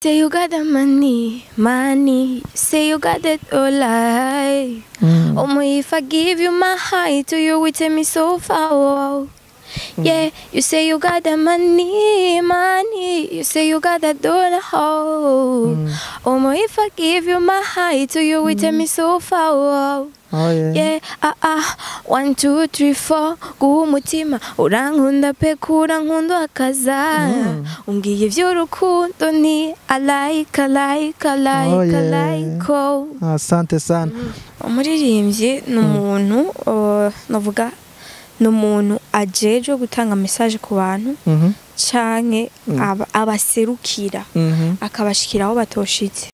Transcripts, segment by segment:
say you got the money, say you got it all life. Oh my, if I give you my heart, to you will take me so far. Oh. Yeah, you say you got the money, you say you got that dollar. Oh my, if I give you my heart, to you will take me so far. Oh yeah. Yeah, 1, 2, 3, 4 guhumutima urankunda pe kurankunda akaza ungiye ivy'urukundo ni I like oh. Asante sana. Umuririmbyi n'umuntu navuga n'umuntu ajeje gutanga message ku bantu canke abaserukira akabashikira aho batoshitse.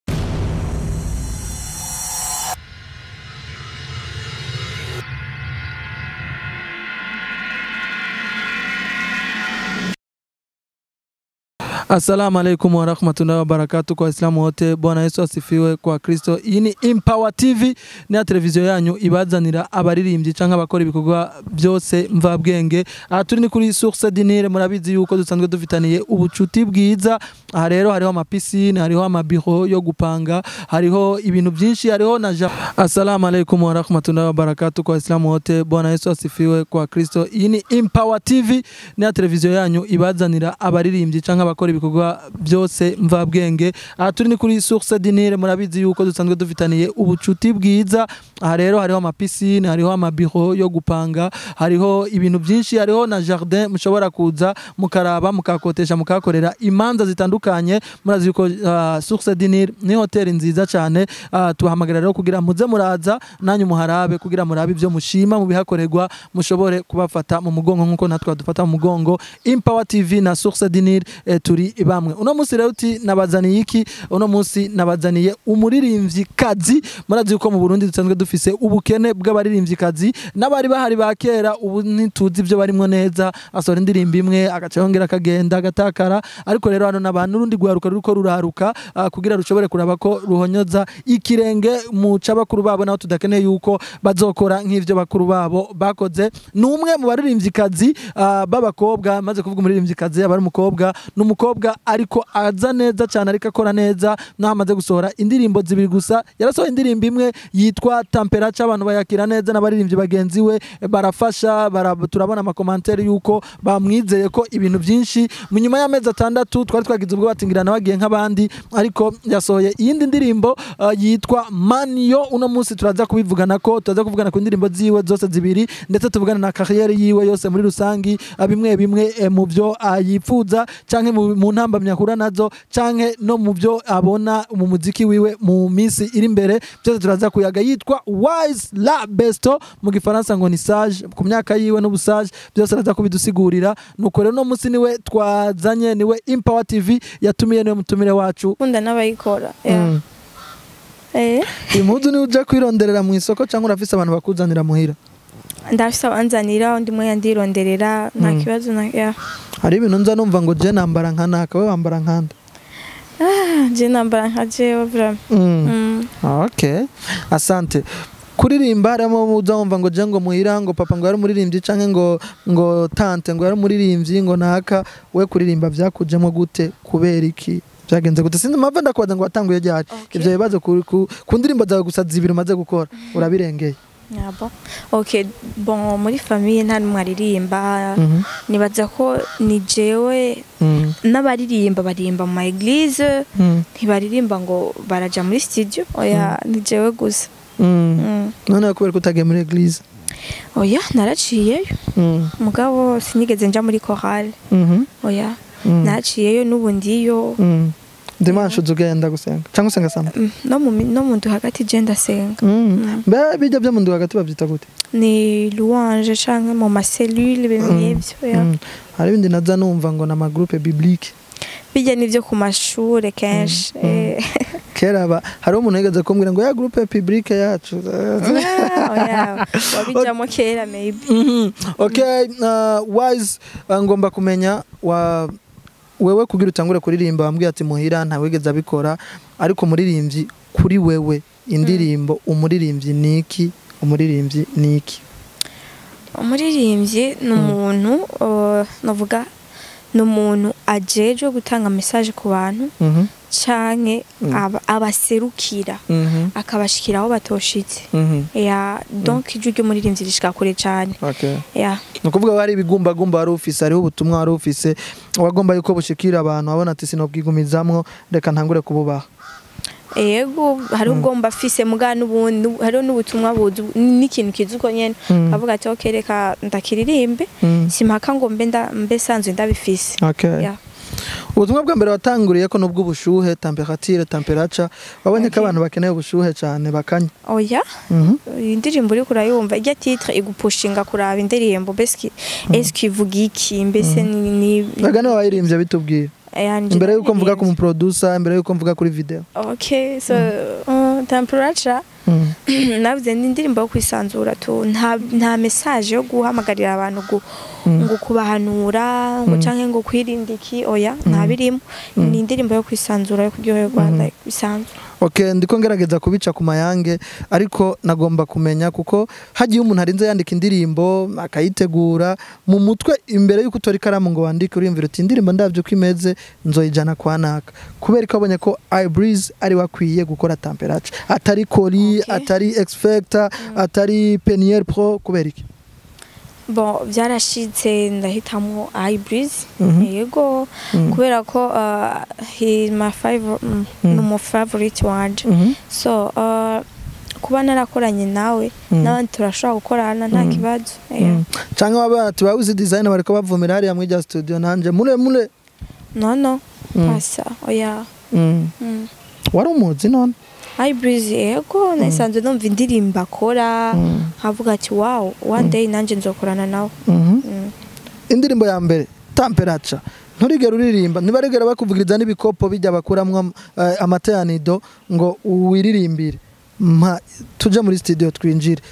Assalamu alaikum wa rahmatullahi wa barakatuh kwa Islamu wote. Bwana Yesu asifiwe kwa Kristo. Iyi ni Empower TV, ni televiziyo yanyu ibazanira abaririmbyi canke abakora ibikorwa byose mvabwenge. Aha turi ni kuri Source du Nil, murabizi yuko dusanzwe dufitaniye ubucuti bwiza. Aha rero hariho ama piscine, hariho ama bureau yo gupanga, hariho ibintu byinshi, hariho na Assalamu alaikum wa rahmatullahi wa barakatuh kwa Islamu wote. Bwana Yesu asifiwe kwa Kristo. Iyi ni Empower TV, ni televiziyo yanyu ibazanira abaririmbyi canke abakora ibikorwa byose mvabwenge. Aha turi ni kuri Source du Nil, murabizi yuko dusanzwe dufitaniye ubucuti bwiza. Aha rero hariho ama piscine, hariho ama bureau yo gupanga, hariho ibintu byinshi, hariho na jardin mushobora kuza mukaraba mukakotesha mukakorera imanza zitandukanye. Murazi yuko Source du Nil ni hotel nziza cyane. Tuhamagarira rero kugira muze muraza nanyu muharabe kugira murabe ibyo mushima mu bihakorerwa, mushobore kubafata mu mugongo nkuko natwe dufata mu mugongo. Empower TV na Source du Nil turi bamwe. Uno munsi rero uti nabazaniye iki? Uno munsi nabazaniye umuririmbyi kazi. Murazi yuko mu Burundi dusanzwe dufise ubukene bw'abaririmbyi kazi, n'abari bahari bakera ubu ntituzi ibyo barimwo neza. Asora indirimbo imwe agacongera akagenda agatakara, ariko rero hano nabantu rundi gwaruka ruko ruraruka kugira rushobore kuraba ko ruhonyoza ikirenge mu cabakuru babo, naho tudakeneye yuko bazokora nk'ivyo bakuru babo bakoze. Numwe mu baririmbyi kazi b'abakobwa, maze kuvuga umuririmbyi kazi abari umukobwa n'umukobwa ariko aza neza cyane, ariko akora neza. Naho amaze gusohora indirimbo zibiri gusa, yarasohoye indirimbo imwe yitwa Temperature, abantu bayakira neza n'abaririmbyi bagenzi we barafasha, turabona ama commentaire yuko bamwizeye ko ibintu byinshi. Mu nyuma y'amezi 6 twari twagize ubwo batingirana bagiye nk'abandi, ariko yasohoye iyindi ndirimbo yitwa Manyo. Uno munsi turaza kubivugana ko turaza kuvugana ku ndirimbo ziwe zose zibiri, ndetse tuvugana na carrière yiwe yose muri rusangi, bimwe mu byo yifuza canke mu ntambamya kura nazo, canke no mu byo abona mu muziki wiwe mu minsi iri imbere. Byose turaza kuyaga. Yitwa Wise La Besto, mu gifaransa ngo ni sage, ku myaka yiwe n'ubusage byose araza kubidusigurira. Nuko rero no munsi niwe twazanye, niwe Empower TV yatumiye, niwe mutumire wacu. Kunda n'abayikora. Impuzu ni uja kwironderera mu isoko cyangwa urafise abantu bakuzanira muhira? Ndafise abanzanira, undi mwe yandironderera, nta kibazo na. Hari ibintu nza numva ngo je nambara nkanaka, we wambara nkanda? Je nambara nka jewe bra. Okay, asante. Kuririmba harimo muza wumva ngo je ngo muhira ngo papa ngo yari umuririmbyi canke ngo tante ngo yari umuririmbyi ngo naka. We kuririmba vyakujemo gute, kubera iki, byagenze gute? Sinzi mpamvu ndakwaza ngo watanguye ryari. Ivyo bibazo ku ndirimbo zawe gusa zibiri umaze gukora urabirengeye? Yabo. Okay, bon, muri famille nta numwe aririmba. Nibaza ko ni jewe n'abaririmba barimba mu eglise, ntibaririmba ngo baraja muri studio. Oya, ni jewe gusa. None kubera kutagiye muri eglise? Oya, naraciyeyo. Mugabo sinigeze nja muri chorale. Oya, naciyeyo n'ubundiyo. Dimanche uzugenda gusenga cyangwa usenga sama? No mundu hagati je ndasenga. Bijya byo mundu hagati bavyita gute? Ni louange canke mu macellule bimwe byo. Hari ibindi naza numva ngo na ma groupe biblique. Bijya nivyo ku mashure kenshi. Kera hari umuntu yigeze kumbwira ngo ya groupe publique yacu. Oya, wabijamo kera maybe. Okay, Wise, ngomba kumenya wewe kugira utangure kuririmba wambwiye ati muhira nta wigeze abikora, ariko muririmbyi kuri wewe indirimbo umuririmbyi niki? Umuririmbyi niki? Umuririmbyi n'umuntu navuga n'umuntu ajeje gutanga message ku bantu canke abaserukira akabashikira aho batoshitse donc ijwi ry'umuririmbyi rishika kure cane. nukuvuga wari ibigumbagumba wari ufise hariho ubutumwa wari ufise wagomba yuko bushikira abantu abona ati sinobwigumizamwo reka ntangure kububaha. Yego hari ugomba afise muga n'ubundi hariho n'ubutumwa buzu n'ikintu kizuko nyene avuga ati okay reka ndakiririmbe simpaka ngo mbe sanzwe ndabifise. Ubutumwa bwa mbere watanguriye ko nubwo ubushuhe temperature wabonye ko abantu bakeneye ubushuhe cyane bakanya. Oya indirimbo uri kurayumva ijya titre igupushinga kuraba indirimbo eski ivuga iki mbese ni bagane wayirimbye bitubwira imbere yuko mvuga ku producer imbere yuko mvuga kuri video. Okay so temperature navuze n'indirimbo yo kwisanzura tu nta message yo guhamagarira abantu ngo kubahanura ngo canke ngo kwirindiki oya nta birimo ni indirimbo yo kwisanzura yo kuryoherwa bisanzwe. Okay ndiko ngerageza kubica ku mayange ariko nagomba kumenya kuko hagiye umuntu arinze yandika indirimbo akayitegura mu mutwe imbere yuko utori karamu ngo wandike urimvira uti indirimbo ndavyo kwimeze nzoyijana kwa naka kubera ko abonye ko iBreeze ari wakwiye gukora temperature atari Koli atari X Factor atari Peniel Pro kubera iki? Bon byarashitse ndahitamo iBreeze yego kubera ko he my favorite word so kuba narakoranye nawe n'abandi turashobora gukorana nta kibazo. Canke wabati bawize design bariko bavumira hariya mu ijya studio nanje mure no pasa oya wari umuzi none iBreeze yego nasanzwe numva indirimbo akora havuga ati wow one day nanje nzokorana nawe. Indirimbo ya mbere temperature nturigera uririmba ntibaregera bakuvugiriza n'ibikopo bijya bakuramwe amatayanido ngo wiririmbire tuje muri studio twinjire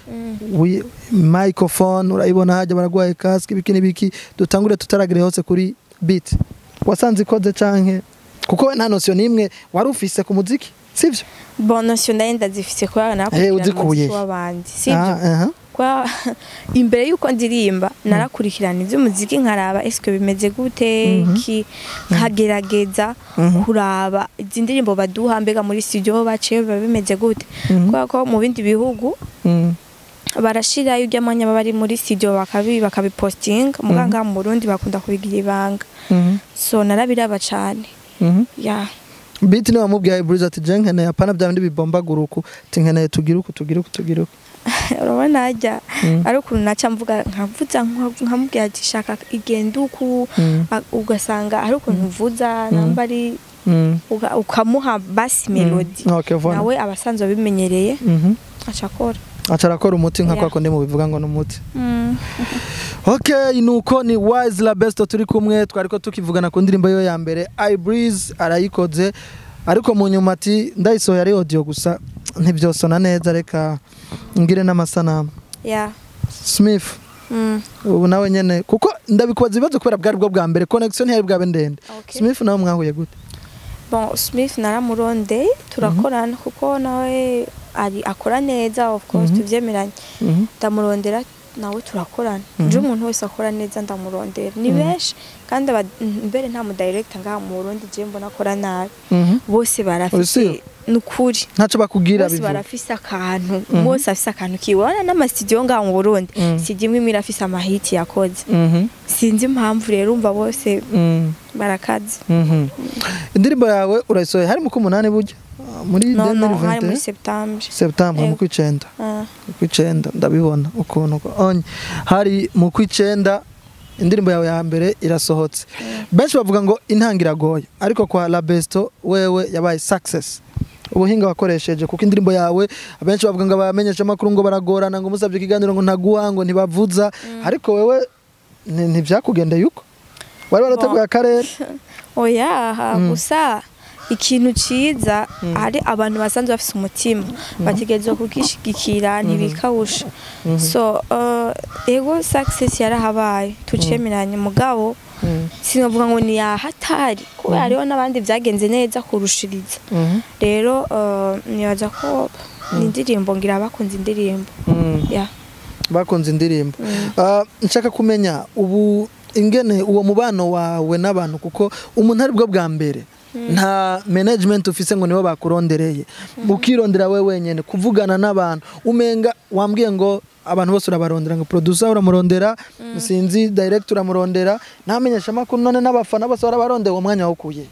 microphone urayibona haje baragwaye casque biki dutangure tutaragire hose kuri beat wasanze ikoze canke kuko nta notion nimwe wari ufise ku muziki sivyo? Bon notion ndenda zifise kwa nakurikirana wabandi sivyo kwa imbere yuko ndirimba narakurikirana ivy'umuziki nkaraba eske bimeze gute ki nkagerageza kuraba izindirimbo baduha mbega muri studio baciye bimeze gute kwa ko mu bindi bihugu barashira y'ujyamanya bari muri studio bakabiposting muganga mu Burundi bakunda kubigira ibanga so narabiraba cyane beat ni wamubwiye iBreeze ati jenkene apana bya bindi bibombaguruku tinkeneye tugira uku urabona ajya ari ukuntu naca mvuga nkavuza nkamubwira ati shaka igenda uku ugasanga ari ukuntu uvuza namba ari ukamuha basi melody nawe abasanzwe bimenyereye acarakora umuti nka kwako ndi mu bivuga ngo n'umuti. Okay nuko ni Wise La Besto turi kumwe twariko tukivugana ku ndirimbo yo ya mbere iBreeze arayikoze ariko mu nyuma ati ndayisohoye ari audio gusa ntibyosona neza reka ngire n'amasanamu. Smith ubu nawe nyene kuko ndabikoze ibibazo kubera bwari bwo bwa mbere connection yari bwabe ndende. Smith nawe mwahuye gute? Bon Smith naramuronde turakorana kuko nawe ari akora neza of course tuvyemeranye ndamurondera nawe turakorana nje umuntu wese akora neza ndamurondera ni benshi kandi mbere nta mu director ngaha mu Burundi je mbona akora nabi bose barafise nukuri ntaco bakubwira bivu bose barafise akantu bose afise akantu kiwana n'ama studio ngaha mu Burundi sijimwe mirafise amahiti yakoze sinzi impamvu rero umva bose barakaze. Indirimbo yawe urayisohoye hari mu 8 buryo muri 2020 muri September mu kwicenda ndabibona ukuntu onye hari mu kwicenda indirimbo yawe ya mbere irasohotse benshi bavuga ngo intangira goye ariko kwa La Besto wewe yabaye success ubuhinga wakoresheje kuko indirimbo yawe abenshi bavuga ngo abamenyesha makuru ngo baragorana ngo musabye kiganiro ngo ntaguha ngo ntibavuza ariko wewe ntivyakugenda yuko wari warateguye akarere oya gusa ikintu ciza ari abantu basanzwe bafise umutima bategerezwa kugishigikira ntibikawusha so ego success yarahabaye tucemeranye mugabo sinavuga ngo ni yahatari kubera hariho n'abandi byagenze neza kurushiriza rero nibaza ko n'indirimbo ngira bakunze indirimbo bakunze indirimbo nshaka kumenya ubu ingene uwo mubano wawe n'abantu kuko umuntu ari bwo bwa mbere nta management ufise ngo nibo bakurondereye ukirondera we wenyene kuvugana n'abantu umenga wambwiye ngo abantu bose urabarondera ngo producer uramurondera sinzi director uramurondera ntamenyesha makuru none n'abafana bose barabarondera uwo mwanya wokuye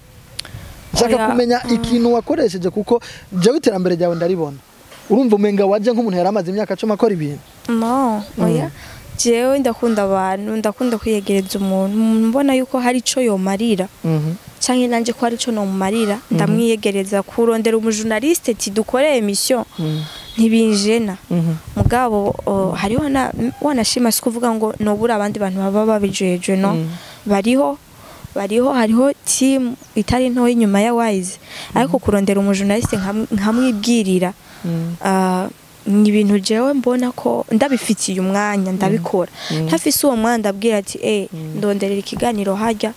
nshaka kumenya ikintu wakoresheje kuko jewe iterambere ryawe ndaribona urumva umenga waje nk'umuntu yaramaze imyaka 10 akora ibintu no oya jewe ndakunda abantu ndakunda kwiyegereza umuntu mbona yuko hari ico yomarira canke nanje ko hari ico no mumarira ndamwiyegereza kurondera umujournaliste ti dukore emission ntibinjena mugabo hariho wanashima sikuvuga ngo nobura abandi bantu baba babijeje no hariho team itari nto inyuma ya Wise ariko kurondera umujournaliste nkamwibwirira ni ibintu jewe mbona ko ndabifitiye umwanya ndabikora ntafise uwo mwanya ndabwira ati ndonderera ikiganiro hajya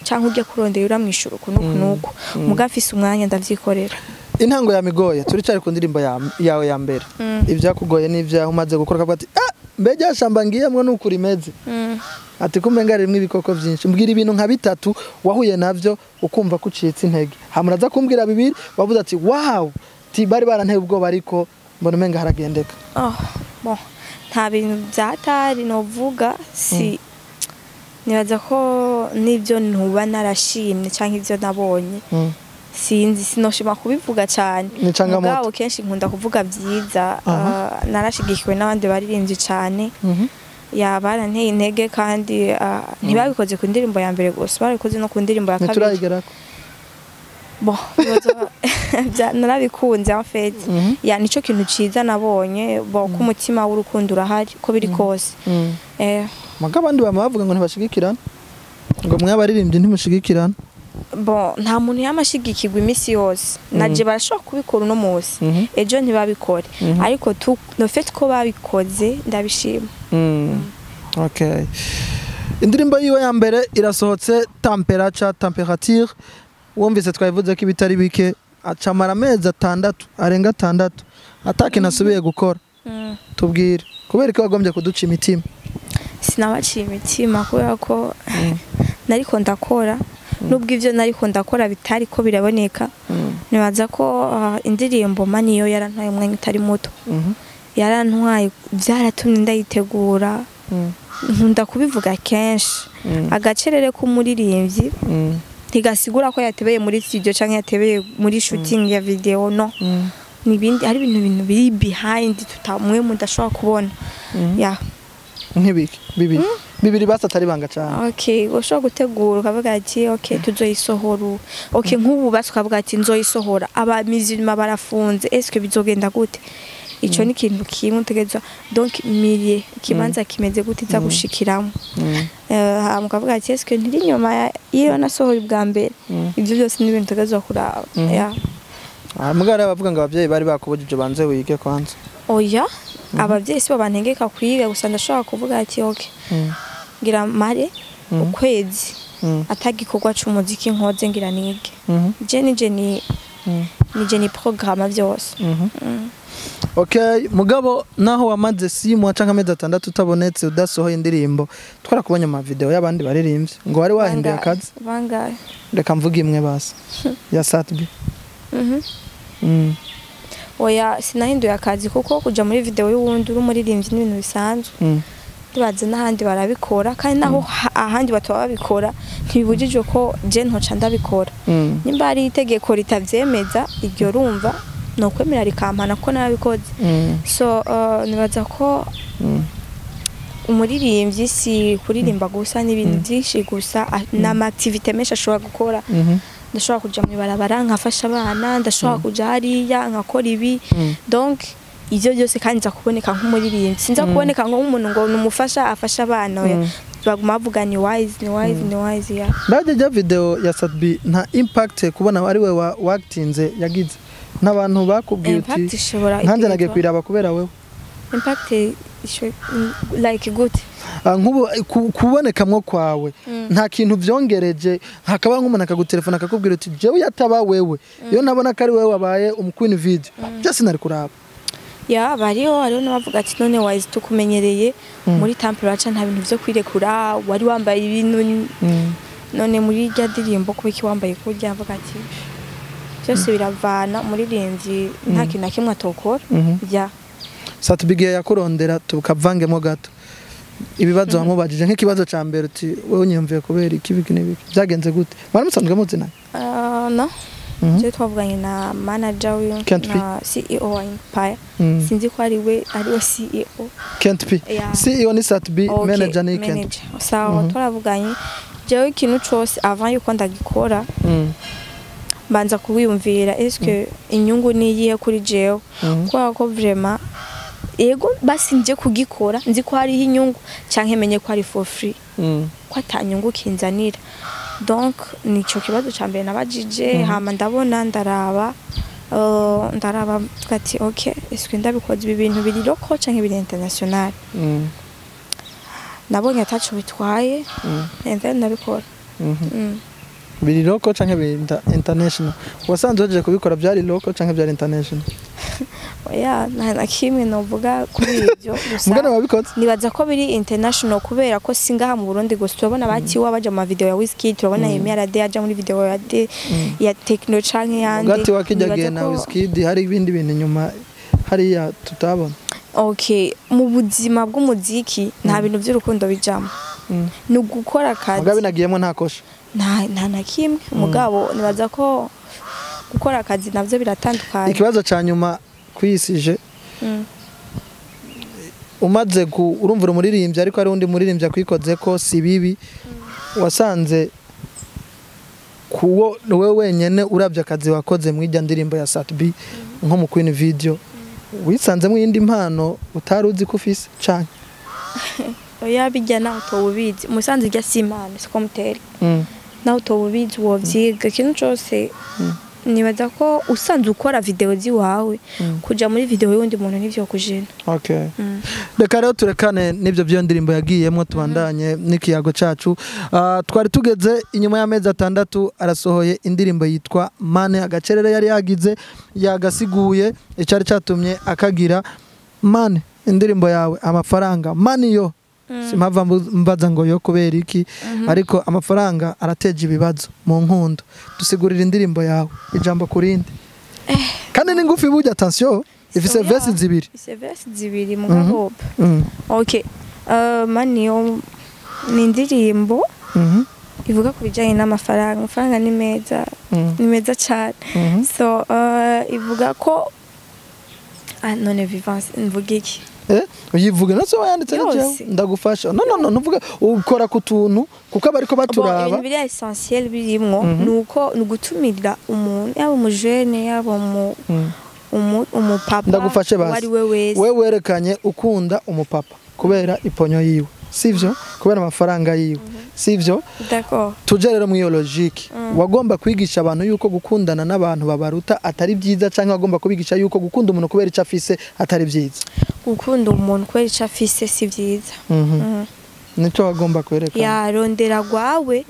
canke ujye kurondera uramwishura kunuko mugafise umwanya ndavyikorera intango yamigoye turi cyari ku ndirimbo yawe ya mbere ibyakugoye n'ivyaho umaze gukora kavuga ati mbeje ashamba ngiyemwe n'ukuri meze ati kumenga rimwe ibikoko byinshi mbwira ibintu nka bitatu wahuye navyo ukumva kucitse intege hamuraza kumbwira bibiri bavuze ati wow ti bari baranteye ubwoba ariko mbona umenga haragendeka bon nta bintu byatari novuga si nibaza ko nivyo ntuba narashimye canke ivyo nabonye sinzi sinoshima kubivuga cyane mugabo kenshi nkunda kuvuga byiza narashigikiwe n'abandi baririmbye cyane yabaranteye intege kandi ntibabikoze ku ndirimbo ya mbere gusa barikoze no ku ndirimbo ya kabiri bon narabikunze en fait ya nico kintu ciza nabonye bo ku mutima w'urukundo urahari ko biri kose mugabo abandi bavuga ngo ntibashigikirana ngo mwabaririmbye ntimushigikirana bon nta muntu yamashigikirwa imisi yose naje barashobora kubikora uno munsi ejo ntibabikore ariko no fait ko babikoze ndabishima okay indirimbo yiwe ya mbere irasohotse temperature wumvise twayivuze ko ibitari bike acamara amezi 6 arenga 6 atake nasubiye gukora tubwire kubera ko wagombye kuduca imitima sinabaciye imitima kubera ko nariko ndakora nubwo ivyo nariko ndakora bitari ko biraboneka nibaza ko indirimbo maniyo yarantwaye umwanya utari muto yarantwaye byaratumye ndayitegura nkunda kubivuga kenshi agacerere k'umuririmbyi ntigasigura ko yatebeye muri studio canke yatebeye muri shooting ya video no nibindi hari ibintu biri behind tutamwe mudashobora kubona ya nk'ibiki bibiri basa atari banga cyane okay ushobora gutegura ukavuga ati okay tuzoyisohora okay nk'ubu basukavuga ati nzoyisohora abamizima barafunze eske bizogenda gute ico ni kintu kimwe utegezwa donc milier kibanza kimeze gute za gushikiramo mukavuga ati eske ntiri nyuma iyo nasohoye bwa mbere ivyo byose ni ibintu utegezwa kuraba ya mugara bavuga ngo abavyeyi bari bakubujije banze wige kwanza oya abavyeyi sibo bantengeka kwiga gusa ndashobora kuvuga ati okay ngira mare ukwezi atagikorwa c'umuziki nkoze ngira nige je ni programme byose okay mugabo naho wamaze simu canka amezi 6 utabonetse udasohoye indirimbo twarakubonye ama video y'abandi baririmbye ngo wari wahinduye akazi bangaye reka mvuga imwe basi ya Satbi oya sinahinduye akazi kuko kuja muri video y'uwundi uri umuririmbyi n'ibintu bisanzwe tubaze n'ahandi barabikora kandi naho ahandi bataba babikora ntibibujije ko je ntoca ndabikora nimba ari itegeko ritavyemeza iryo rumva no kwemera rikampana ko nabikoze so nibaza ko umuririmbyi si kuririmba gusa n'ibintu byinshi gusa n'amativite menshi ashobora gukora ndashobora kuja mu barabara nkafasha abana ndashobora kuja hariya nkakora ibi donc ivyo byose kandi nza kuboneka nk'umuririmbyi sinza kuboneka nk'umuntu ngo numufasha afasha abana baguma bavuga ni wise ya ndaje video ya Satbi nta impact kubona ari we watinze yagize n'abantu bakubwiye uti nkanze nage kwiraba kubera wewe impact like good nkubu kubonekamwo kwawe nta kintu vyongereje hakaba nk'umuntu akagutelefona akakubwira uti jewe yataba wewe iyo nabona kari wewe wabaye umukwini video byose nari kuraba ya bariho nabavuga ati none Wise tukumenyereye muri temperature nta bintu byo kwirekura wari wambaye ibintu none muri irya ndirimbo kuba iki wambaye kurya avuga ati byose biravana muririmbyi nta kintu na kimwe atokora ya Sat-B igihe yakurondera tukavangemo gato ibibazo wamubajije nk'ikibazo ca mbere uti wowe unyumviye kubera iki biki n'ibiki byagenze gute bari musanzwe muzina no je twavuganye na manager we na CEO wa Empire sinzi ko ari we CEO Kent P CEO ni Sat-B manager ni Kent sawa twaravuganye jewe ikintu cyose avant yuko ndagikora banza kuwiyumvira eske inyungu niyihe kuri jewe kwa ko vraiment ego basi nje kugikora nzi ko hari inyungu canke menye ko ari for free ko atanyungu kinzanira donc nico kibazo ca mbere nabajije hama ndabona ndaraba ati okay eske ndabikoze ibi bintu biri local canke biri international nabonye atacu bitwaye then nabikora biri local canke biri international wasanze waje kubikora byari local canke byari international oya nta kimwe novuga kuri ibyo mugana wabikoze nibaza ko biri international kubera ko singaha mu Burundi gusa tubona bakiwa baje mu video ya Wizkid turabona Emirade aja muri video ya Techno canke yandi gati wakijage na Wizkid hari ibindi bintu nyuma hari ya tutabona okay mu buzima bw'umuziki nta bintu by'urukundo bijamo ni gukora akazi mugabe nagiyemo nta kosha nta na kimwe mugabo nibaza ko gukora akazi navyo biratandukanye ikibazo ca nyuma kwisije umaze urumva umuririmbyi ariko ari undi muririmbyi akwikoze ko si bibi wasanze kuwo wewe wenyene urabye akazi wakoze mu ijya ndirimbo ya Sat-B nko mu Queen video wisanzemo indi mpano utaruzi ko ufise canke oya bijya naho tobubizi musanze ijya simana siko muteri naho tobubizi wo vyiga kintu cyose nibaza ko usanze ukora video ziwawe kuja muri video y'undi muntu nivyo kujena okay reka rero turekane nivyo byo ndirimbo yagiyemo tubandanye n'ikiyago cacu twari tugeze inyuma y'amezi 6 arasohoye indirimbo yitwa Mane agacerere yari yagize yagasiguye icari catumye akagira Mane indirimbo yawe amafaranga Mani yo simpava mbaza ngo yo kubera iki ariko amafaranga arateje ibibazo mu nkundo dusigurira indirimbo yawe ijambo kurindi kandi ni ngufi burya attention ifise verse zibiri mu gahope okay Mani yo ni indirimbo ivuga ku bijanye n'amafaranga amafaranga ni meza cyane so ivuga ko none vivance mvuga iki uyivuga naso wayanditse n'icyo ndagufasha no nuvuga ukora ku tuntu kuko abariko baturaba ibintu biri essentiel birimwo nuko nugutumirira umuntu yaba umujene yaba umupapa ndagufashe basi wewe werekanye ukunda umupapa kubera iponyo yiwe sivyo kubera amafaranga yiwe sivyo d'accord tuje rero mu logique wagomba kwigisha abantu yuko gukundana n'abantu babaruta atari byiza cyangwa wagomba kubigisha yuko gukunda umuntu kubera icyo afise atari byiza gukunda umuntu kubera icyo afise si byiza nicyo wagomba kwerekana yarondera gwawe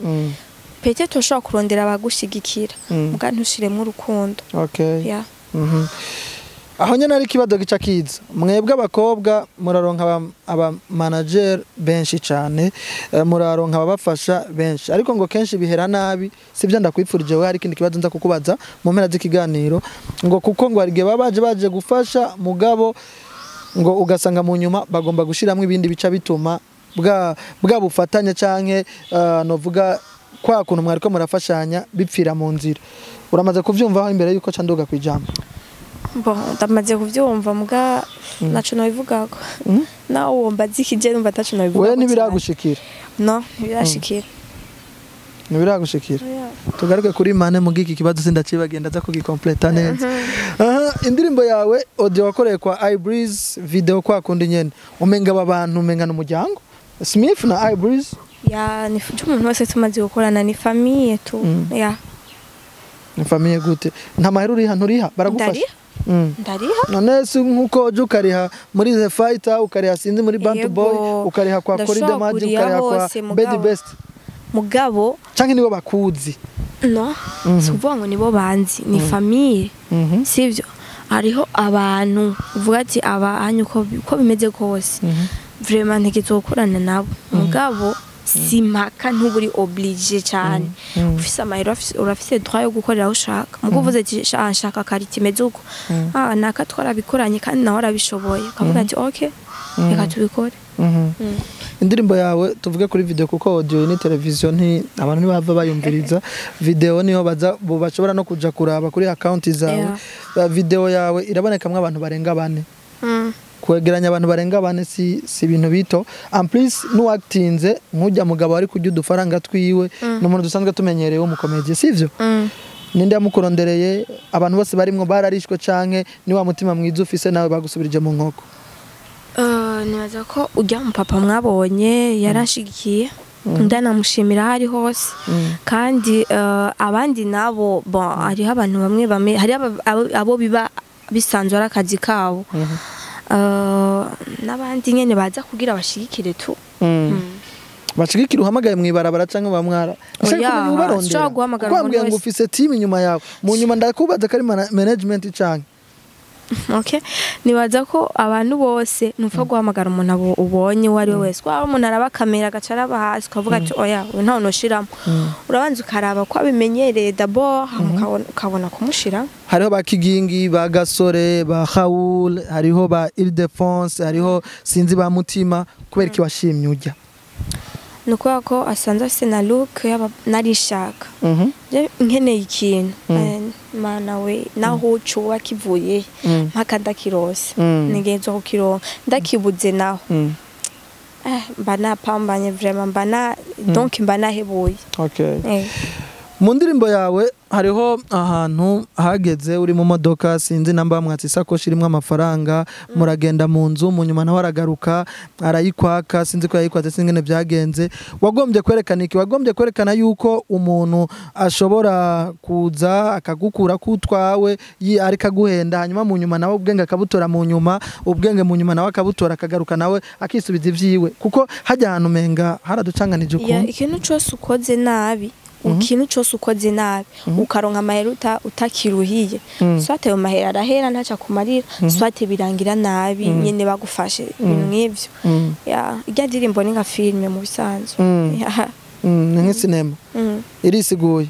pete toshobora kurondera abagushigikira muga ntushiremo urukundo okay yeah aho nyene ari kibazo gica kiza mwebwe abakobwa muraronka aba manager benshi cyane muraronka abafasha benshi ariko ngo kenshi bihera nabi sivyo ndakwipfurije we hari kindi kibazo nza kukubaza mu mpera z'ikiganiro ngo kuko ngo arige baje gufasha mugabo ngo ugasanga mu nyuma bagomba gushiramwe ibindi bica bituma bwa bufatanye canke novuga kwa kuntu mwariko murafashanya bipfira mu nzira uramaze kuvyumva imbere yuko canduga kwijambo bon ndamaze kuvyumva muga naco no bivugako nawo womba zikije numva taco no bivuga we nibiragushikira no birashikira nibiragushikira tugaruke kuri Mane mugiki kibazo sindacibagenda za kugikompleta neza indirimbo yawe audio wakoreye kwa iBreeze video kwa kundi nyene umenga abantu umenga n'umuryango Smith na iBreeze ya ni umuntu wese tumaze gukorana ni famille tu ya ni famille gute nta mahera uriha nturiha baragufasha ndariha none si nkuko ukariha muri The Fighter ukariha sinzi muri Bantu Boy ukariha kwa Corridor Magic ukariha kwa Bedi Best mugabo canke nibo bakuzi no suvuga ngo nibo banzi ni famille sivyo hariho abantu uvuga ati abanyu ko bimeze kose vraiment ntegezokorana nabo mugabo simpaka ntuburi oblige cyane ufise amahera urafise droit yo gukorera aho ushaka mugo uvuze ati nshaka kariti imeze uko naka twarabikoranye kandi nawe arabishoboye ukavuga ati okay reka tubikore. Indirimbo yawe tuvuge kuri video kuko audio ni television abantu ntibava bayumviriza video niho bashobora no kuja kuraba kuri account zawe video yawe irabonekamwe abantu barenga 4 kwegeranya abantu barenga 4 si ibintu bito en plus nuwactinze nkujya mugabo ari kujya udufaranga twiwe n'umuntu dusanzwe tumenyereye umukomedie sivyo ninde yamukorondereye abantu bose barimwo bararishwe canke ni wa mutima mwiza ufise nawe bagusubirije mu nkoko. Nibaza ko ujya mu papa mwabonye yarashigikiye ndanamushimira hari hose kandi abandi nabo ari abantu bamwe hari abo biba bisanzwe ari akazi kabo n'abandi nyene baza kugira bashigikire tu bashigikira uhamagaye mwibarabara canke bamwara ashaka kubarondera kwambwiye ngo ufise team inyuma yawe mu nyuma ndakubaza kari management canke okay nibaza ko abantu bose nupfa guhamagara umuntu ubonye wari wese kwa umuntu araba kamera gacara bahasi kavuga ati oya nta noshiramo urabanza ukaraba ko abimenyereye d'abord ukabona kumushira hariho ba Kigingi ba Gasore ba Khaul hariho ba Ile-de-France hariho sinzi ba Mutima kubera ki washimye ujya nuko ko asanzwe afite na look narishaka nkeneye ikintu mana we naho ucuba kivuye mpaka ndakirose nigenzo kukironka ndakibuze naho mbana pambanye vraiment mbana donc mbana hebuye. Okay. Mu ndirimbo yawe hariho ahantu hageze uri mu modoka sinzi namba mwatsi sakoshi irimo amafaranga muragenda mu nzu mu nyuma nawe aragaruka arayikwaka sinzi ko yayikwatse singene byagenze wagombye kwerekana iki wagombye kwerekana yuko umuntu ashobora kuza akagukura kutwawe ariko aguhenda hanyuma mu nyuma nawe ubwenge akabutora mu nyuma ubwenge mu nyuma nawe akabutora akagaruka nawe akisubiza ivyiwe kuko hajya ahantu menga haraducanganije uko ikintu cyose ukoze nabi ikintu cyose ukoze nabi ukaronka amahera utakiruhiye swate yo mahera arahera ntaca kumarira swate birangira nabi nyene bagufashe ibintu nk'ivyo ijya ndirimbo ni nka filme mu bisanzwe ni sinema irisiguye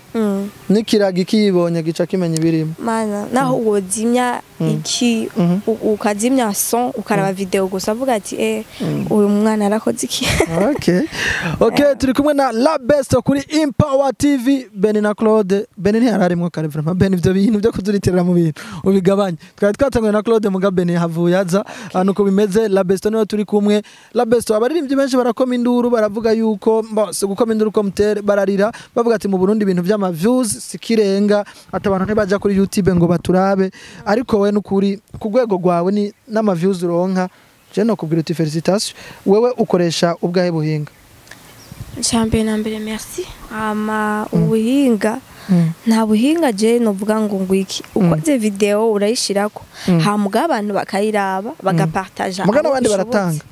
nikiraga kiyibonye gica kimenya ibirimo mana naho wozimya iki ukazimya son ukaraba video gusa avuga ati uyu mwana arakoze iki. Okay turi kumwe na La Best kuri Empower TV Beni na Claude Beni ntiyararimo kare vraiment Beni ivyo bintu byo kuzuritirira mu bintu ubigabanye twari twatanguye na Claude muga Beni havuye aza nuko bimeze La Best niyo turi kumwe La Best abaririmbyi benshi barakoma induru baravuga yuko bose gukoma induru ko mutere bararira bavuga ati mu Burundi ibintu by'ama views sikirenga ati abantu ntibaja kuri YouTube ngo baturabe ariko we nukuri ku rwego rwawe ni n'ama views uronka je no kubwira uti felicitation wewe ukoresha ubwahe buhinga champion nambere merci ubuhinga nta buhinga je novuga ngo ngwiki ukoze video urayishirako hamuga abantu bakayiraba bagapartager muga n'abandi baratanga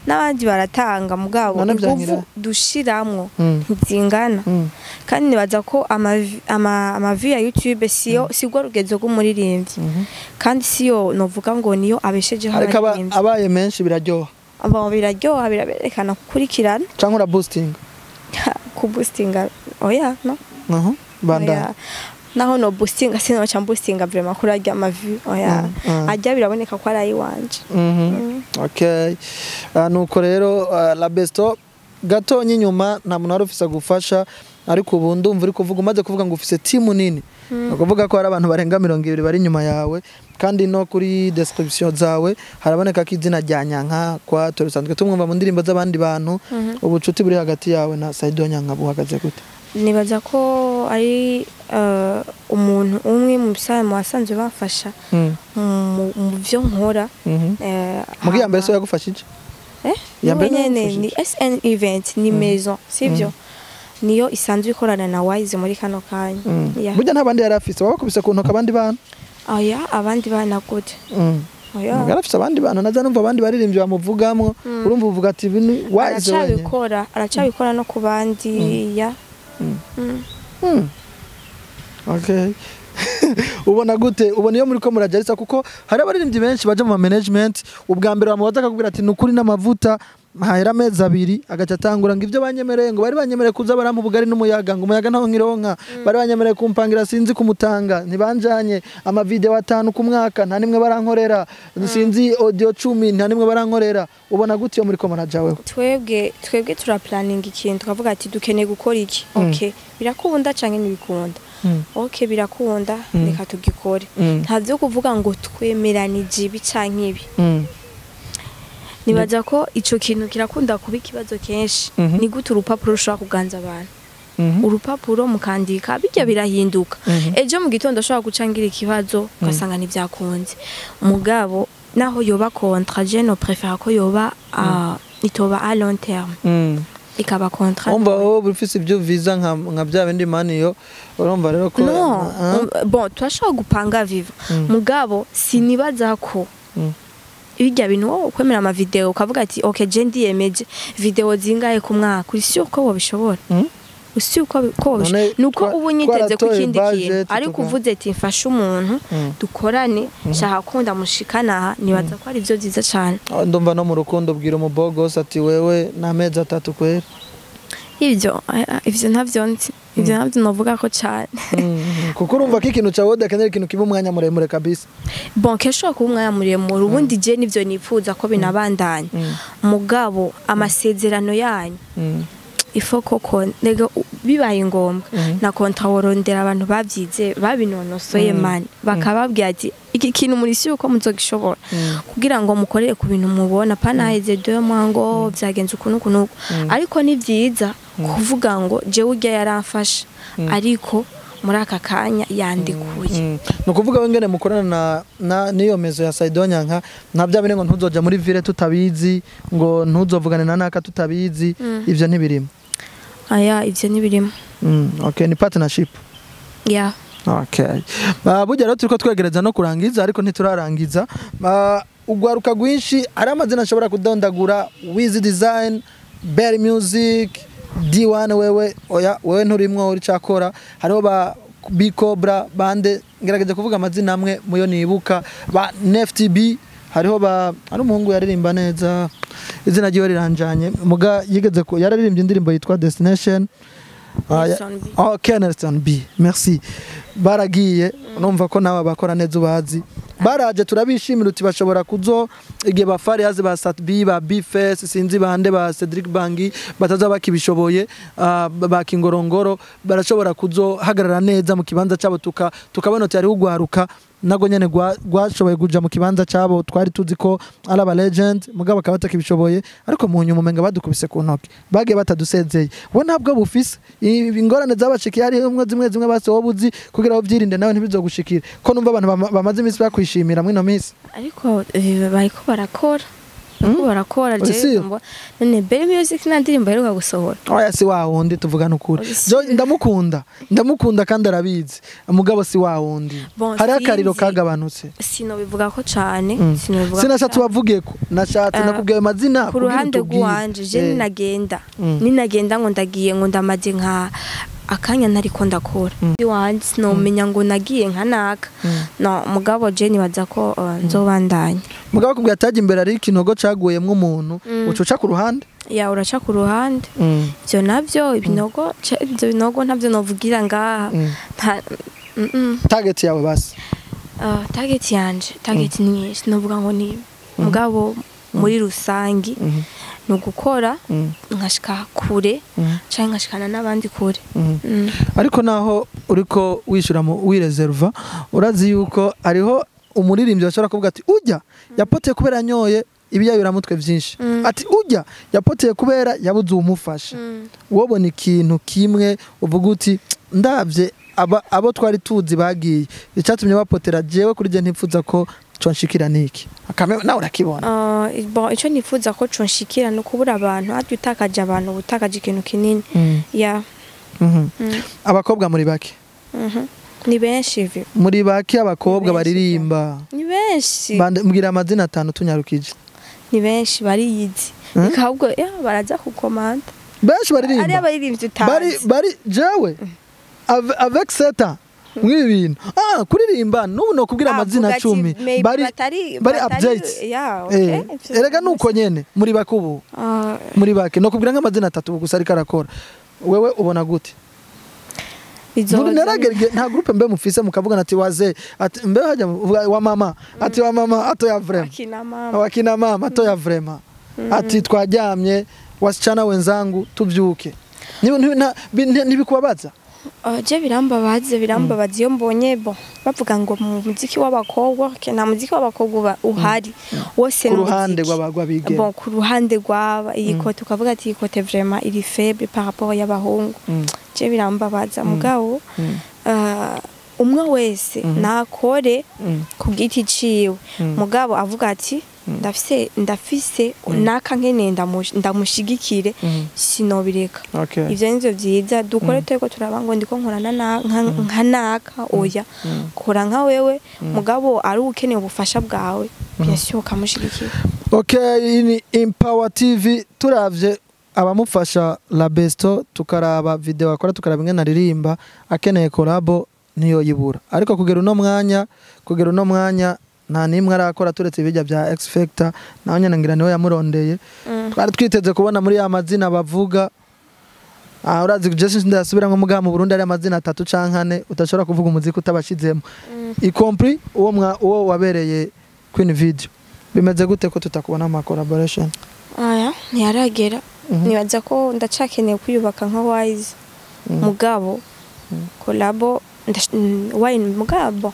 n'abandi baratanga mugabo ingufu dushiramwo ntizingana kandi nibaza ko amavi ya YouTube sigwa rugezo rw'umuririmbyi kandi siyo novuga ngo niyo abesheje abaririmbyi abaye menshi biraryoha biraryoha biraberekana kukurikirana canke ura boosting ku boostinga oya no banda naho no boostinga sino cha boostinga vraiment kurarya amavi oya ajya biraboneka ko ari wanje. Okay nuko rero La Best gatonye nyuma nta muntu arufisa gufasha ariko ubu ndumva uri kuvuga umaze kuvuga ngo ufise team nini ukuvuga ko hari abantu barenga 200 bari nyuma yawe kandi no kuri description zawe haraboneka ko izina rya Nyanka kwa turusanzwe tumwumva mu ndirimbo z'abandi bantu ubucuti buri hagati yawe na Saido Nyanka buhagaze gute? Nibaza ko ari umuntu umwe mu bisanzwe wasanzwe bafasha mu byo nkora mugi yambaye so yagufashije yambaye ni SN event ni maison sivyo niyo isanzwe ikorana na Wise muri kano kanya burya ntabandi yarafise wabakubise ku ntoka abandi bana abandi bana gute yarafise abandi bana naza numva abandi baririmbye bamuvugamwo urumva uvuga ati Wise aracabikora no ku bandi Okay ubona gute ubona iyo muri ko murajarisa kuko hari abaririmbyi benshi baje mu management ubwa mbere bamubaza akakubwira ati nukuri n'amavuta mahera amezi 2 agaca atangura ngo ivyo banyemereye ngo bari banyemereye kuza barampa ubugari n'umuyaga ngo umuyaga ntaho nkironka bari banyemereye kumpangira sinzi kumutanga ntibanjanye ama video 5 ku mwaka nta nimwe barankorera sinzi audio 10 nta nimwe barankorera ubona gute yo muri ko manager wewe twebwe tura planning ikintu tukavuga ati dukeneye gukora iki okay birakunda canke ntibikunda okay birakunda reka tugikore ntavyo kuvuga ngo twemeranije ibi canke ibi nibaza ko ico kintu kirakunda kuba ikibazo kenshi ni gute urupapuro rushobora kuganza abantu urupapuro mukandika bijya birahinduka ejo mu gitondo ashobora gucangira ikibazo ugasanga ntivyakunze mugabo naho yoba contre je no préfère ko yoba itoba à long terme ikaba contrat umva bufise ibyo visa nka bya bindi mani yo urumva rero ko bon twashaka gupanga vivre mugabo sinibaza ko ibijya bintu kwemera ama video ukavuga ati okay je ndiyemeje video zingaye ku mwaka uri sure ko wabishobora usi uko nuko ubu nyiteze ku kindi kintu ariko uvuze ati mfasha umuntu dukorane shaka kunda mushikana nibaza ko ari byo byiza cyane ndumva no mu rukundo bwira umubogos ati wewe na mezi 3 kwera ivyo ntabyo novuga ko cyane kuko urumva ko ikintu cyawe dakenera ikintu kiba umwanya muremure kabisa bon kesho ko umwanya muremure ubundi je nivyo nifuza ko binabandanya mugabo amasezerano yanyu ifo koko nega bibaye ngombwa na kontra worondera abantu bavyize babinonosoye mani bakababwira ati iki kintu muri si uko muzogishobora kugira ngo mukorere ku bintu mubona pana heze 2 mwango vyagenze ukuntu ariko ni vyiza kuvuga ngo je urya yaramfasha ariko muri aka kanya yandikuye no kuvuga wengene mukorana na niyo mezo ya Saidonya nka ntabya bine ngo ntuzoja muri ville tutabizi ngo ntuzovugane na naka tutabizi ivyo ntibirimo aya ivyo nibirimo okay ni partnership yeah okay burya rero turiko twegereza no kurangiza ariko ntiturarangiza ugwaruka gwinshi ari amazina ashobora kudondagura Wiz Design Berry Music D1 wewe nturimwo uri cyakora hariho ba Bicobra bande ngerageje kuvuga amazina amwe muyo nibuka ba NFTB hariho ari umuhungu yaririmba neza izina ryiwe riranjanye muga yigeze ko yararirimbye indirimbo yitwa Destination Nelson B merci baragiye numva ko nawe bakora neza ubazi baraje turabishimira uti bashobora kuzo igihe bafari yaze ba Satb ba Bface sinzi bande ba Cedric Bangi bataza bakibishoboye bakingorongoro barashobora kuzo hagarara neza mu kibanza cyabo tukabona uti ari ugwaruka nago nyene gwashoboye kuja mu kibanza cyabo twari tuzi ko ari aba legend mugabo akabata kibishoboye ariko mu nyuma menga badukubise ku ntoke bagiye batadusezeye wo ntabwo bufise ingorane zabashikiye ari zimwe base wobuzi kugira bavyirinde nawe ntibizogushikira ko numva abantu bamaze imisi bakwishimira mwino misi ariko bariko barakora je none Berry Music nandirimbo heruka gusohora oya si wa wundi tuvugana ukuri ndamukunda kandi arabizi mugabo si wa wundi hari akariro kagabanutse sino bivuga ko cyane sinashatse bavuge ko nashatse nakubwiye amazina ku ruhande rwanje je ninagenda ngo ndagiye ngo ndamaze nka akanya nariko ndakora wanje no menya ngo nagiye nka naka no mugabo je nibaza ko nzobandanya mugabo kubwa ataje imbere ari ikinogo caguyemwe umuntu ucoca ku ruhande ya uraca ku ruhande byo navyo ibinogo ntabyo novugira ngaha target yawe basi target ni novuga ngo ni mugabo muri rusangi nugukora nkashika kure cyangwa nkashikana nabandi kure ariko naho uriko wishura mu wireserva urazi yuko ariho umuririmbyi bashobora kuvuga ati ujya yapoteye kubera nyoye ibiyayura mutwe byinshi ati ujya yapoteye kubera yabuze umufasha wobona ikintu kimwe uvuga uti ndavye abo twari tuzi bagiye icyatumye bapotera jewe kuri je ntipfuza ko conshikira niki akame nawe urakibona bon ico nifuza ko conshikira no kubura abantu ati utakaje abantu utakaje ikintu kinini ya abakobwa muri bake ni benshi muri bake abakobwa baririmba ni benshi mbwira amazina 5 tunyarukije ni benshi bariyizi ikahubwo baraza kukomanda benshi baririmba ari abaririmbyi utazi bari jewe avec 7 ans mwibi bintu kuririmba n'ubu no kubwira amazina 10 bari updates erega nuko nyene muri bakubu muri bake no kubwira nk'amazina 3 gusa ariko arakora wewe ubona gute nta groupe mbe mufise mukavuga ati waze ati mbe hajya wa mama ati wa mama ato ya vrema wakina mama ato ya vrema ati twaryamye wasichana wenzangu tubyuke ntibikubabaza je birambabaze iyo mbonye bavuga ngo mu muziki w'abakobwa nta muziki w'abakobwa uhari wose ku ruhande rw'abigeme ku ruhande rw'aba iyi kote ukavuga ati iyi kote vraiment iri faible par rapport y'abahungu je birambabaza mugabo umwe wese nakore ku giti ciwe mugabo avuga ati ndafise naka nkene ndamushigikire sinobireka ivyo nivyo vyiza dukore tweko turaba ngo ndiko nkorana nka naka oya kora nka wewe mugabo ari ukeneye ubufasha bwawe byasho kamushigikira ni Empower TV turavye abamufasha La Besto tukaraba video akora tukaraba ingene aririmba akeneye collabo niyo yibura ariko kugera uno mwanya nta nimwe arakora turetse ibijya bya X Factor naho nyene ngira niwe yamurondeye twari twiteze kubona muri ya mazina bavuga urazi Jason ndasubira ngo muga mu Burundi ari amazina 3 canke 4 utashobora kuvuga umuziki utabashizemo y compris uwo wabereye Queen Video bimeze gute ko tutakubona ama collaboration ntiyaragera nibaza ko ndacakeneye kuyubaka nka Wise mugabo collabo wine mugabo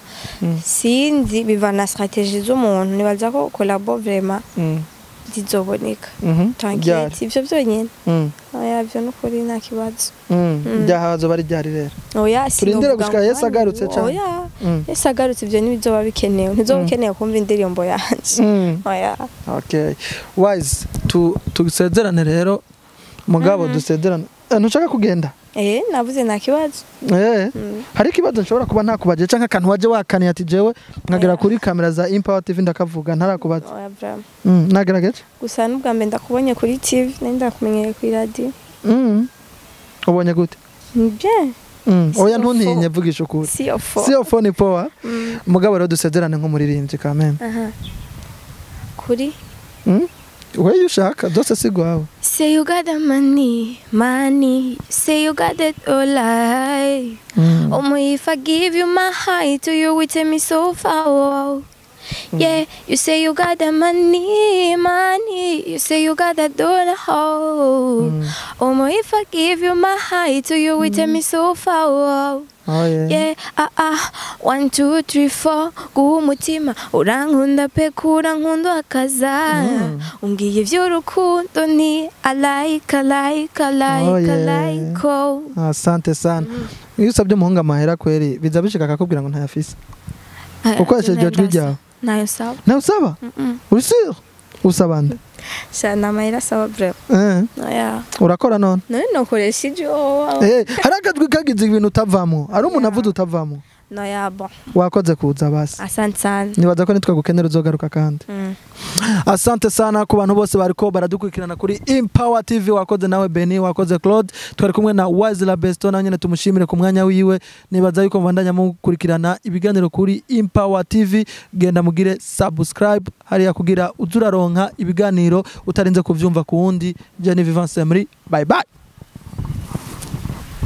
sinzi bivana strategie z'umuntu nibaza ko collabo vraiment zizoboneka tangiye ivyo byonyene byo no kuri nta kibazo byahazo bari byari rero turindire gushika Yesu agarutse cyane Yesu agarutse ivyo nibizoba bikenewe ntizobukeneye kumva indirimbo yanje okay Wise tusezerane rero mugabo dusezerane ntushaka kugenda navuze nta kibazo hari ikibazo nshobora kuba ntakubaje canka akantu waje wakaniye ati jewe nkagera kuri kamera za Empower TV ndakavuga ntarakubaza nagerageje gusa n'ubwa mbe ndakubonye kuri TV nenda kumenyere kuri radio ubonye gute bien oya ntuntinye vugisha ukuri siyo phone power mugabo rero dusezerane nk'umuririmbyi kameme kuri where you shaka dose sigwawe say you got the money say you got it all life if I give you my heart to you will take me so far yeah you say you got the money you say you got that dollar if I give you my heart to you will take me so far yeah 1 2 3 4 guumutima urankunda pe kurankunda akaza ungiye ivy'urukundo ni I like asante sana iyo usabye umuhungu amahera kweri biza bishika akakubwira ngo ntayafise ukoresheje jwi ryawe nayo saba urisiyo usabanda sana amahera saba bro urakora none no koresha ijyo hari akajwi kagize ibintu utavamo ari umuntu avuze utavamo wakoze kuza basi asante sana nibaza ko nitwe gukenera uzogaruka kandi asante sana ku bantu bose bariko baradukurikirana kuri Empower TV wakoze nawe Beni wakoze Claude twari kumwe na Wise La Besto na nyene tumushimire ku mwanya wiwe nibaza yuko mbandanya mukurikirana ibiganiro kuri Empower TV genda mugire subscribe hariya kugira uzuraronka ibiganiro utarinze kuvyumva ku wundi je ni Vivance Emery bye bye